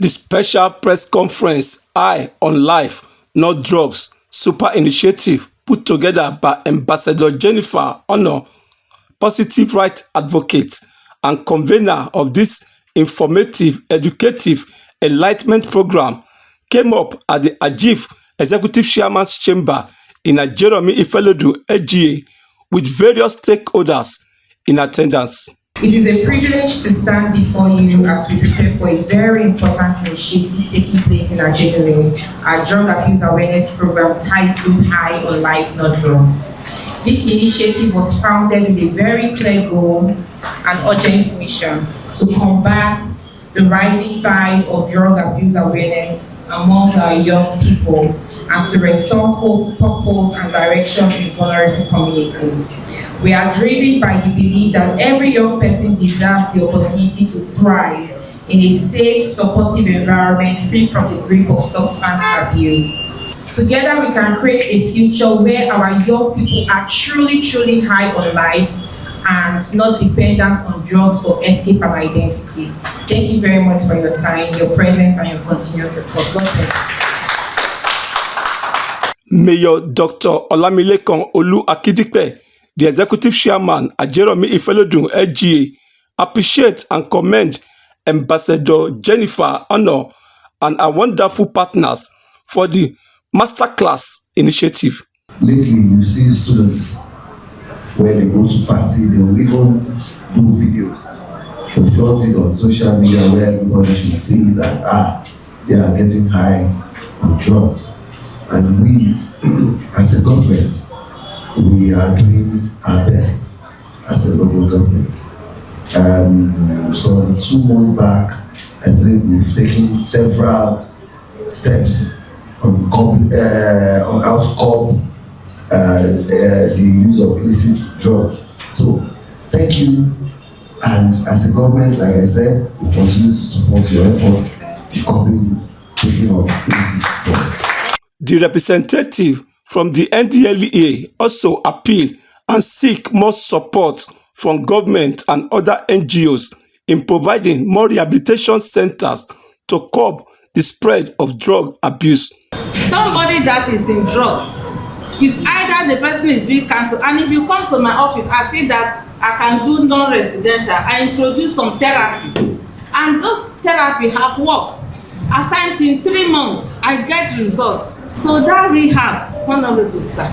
The special press conference Eye on Life, Not Drugs super initiative put together by Ambassador Jennifer Honor, positive rights advocate and convener of this informative, educative enlightenment program, came up at the Ajif Executive Chairman's Chamber in Jeremy Ifelodun, LGA, with various stakeholders in attendance. It is a privilege to stand before you as we prepare for a very important initiative taking place in Ajegunle, our drug abuse awareness program titled High on Life, Not Drugs. This initiative was founded with a very clear goal and urgent mission to combat the rising tide of drug abuse awareness amongst our young people and to restore hope, purpose, and direction in vulnerable communities. We are driven by the belief that every young person deserves the opportunity to thrive in a safe, supportive environment free from the grip of substance abuse. Together, we can create a future where our young people are truly, truly high on life and not dependent on drugs for escape and identity. Thank you very much for your time, your presence, and your continuous support. God bless you. Mayor Dr. Olamilekan Olu Akidipe, the executive chairman at Jeremy Ifelodun, LGA, appreciate and commend Ambassador Jennifer Honor and our wonderful partners for the masterclass initiative. Lately, you see students when they go to party, they will even do videos. They float it on social media where everybody should see that they are getting high on drugs. And we, as a government, we are doing our best as a local government. So 2 months back, I think we've taken several steps on how to curb the use of illicit drug. So thank you, and as a government, like I said, we continue to support your efforts to curb taking of illicit drug. The representative from the NDLEA also appealed and seek more support from government and other NGOs in providing more rehabilitation centers to curb the spread of drug abuse. Somebody that is in drug is either the person is being cancelled, and if you come to my office, I see that I can do non-residential. I introduce some therapy, and those therapy have worked. At times in 3 months, I get results. So that rehab, Honorable Sir,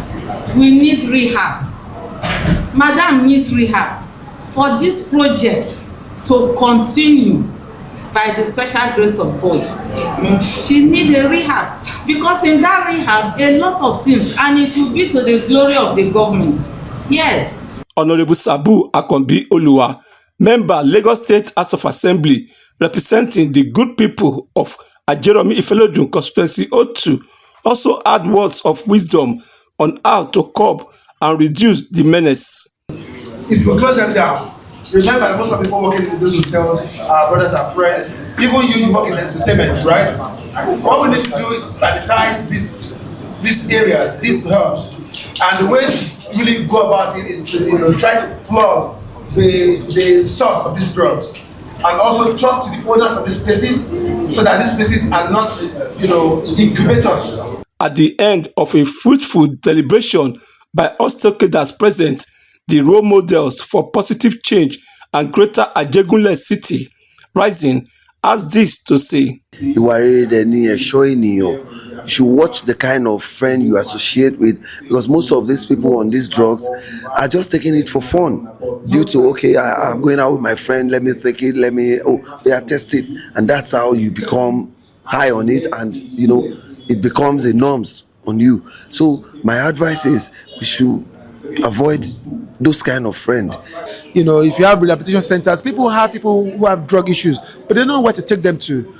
we need rehab. Madam needs rehab. For this project to continue by the special grace of God, she needs a rehab, because in that rehab, a lot of things, and it will be to the glory of the government. Yes. Honorable Sabu Akonbi Oluwa, member Lagos State House of Assembly, representing the good people of Jeremy Ifelodun constituency 02, also had words of wisdom on how to curb and reduce the menace. If you close them down, remember that most of the people working in those hotels are brothers and friends. Even you work in entertainment, right? What we need to do is to sanitize these areas, these hubs, and the way to really go about it is to try to plug the source of these drugs, and also talk to the owners of these places so that these places are not incubators. At the end of a fruitful deliberation by all stakeholders present, the role models for positive change and greater Ajegunle City Rising has this to say. You should watch the kind of friend you associate with, because most of these people on these drugs are just taking it for fun due to, okay, I'm going out with my friend, let me take it, they are tested, and that's how you become high on it, and it becomes a norms on you. So my advice is we should avoid those kind of friends. If you have rehabilitation centers, people who have drug issues, but they don't know where to take them to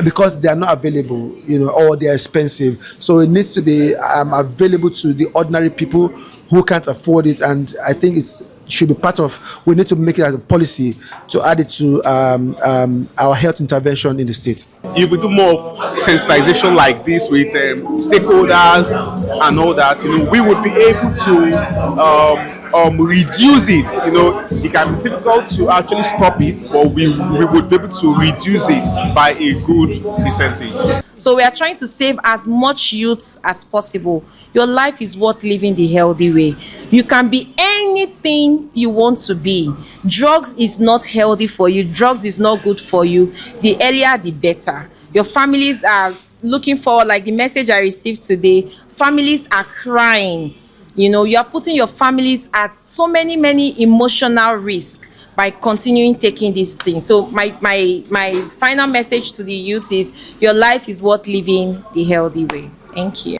because they are not available, or they are expensive. So it needs to be available to the ordinary people who can't afford it, and I think it should be part of. We need to make it as a policy to add it to our health intervention in the state. If we do more of sensitization like this with stakeholders and all that, we would be able to reduce it. It can be difficult to actually stop it, but we would be able to reduce it by a good percentage. So we are trying to save as much youth as possible. Your life is worth living the healthy way. You can be anything you want to be. Drugs is not healthy for you. Drugs is not good for you. The earlier, the better. Your families are looking forward, like the message I received today. Families are crying. You are putting your families at so many emotional risk by continuing taking these things. So my final message to the youth is your life is worth living the healthy way. Thank you.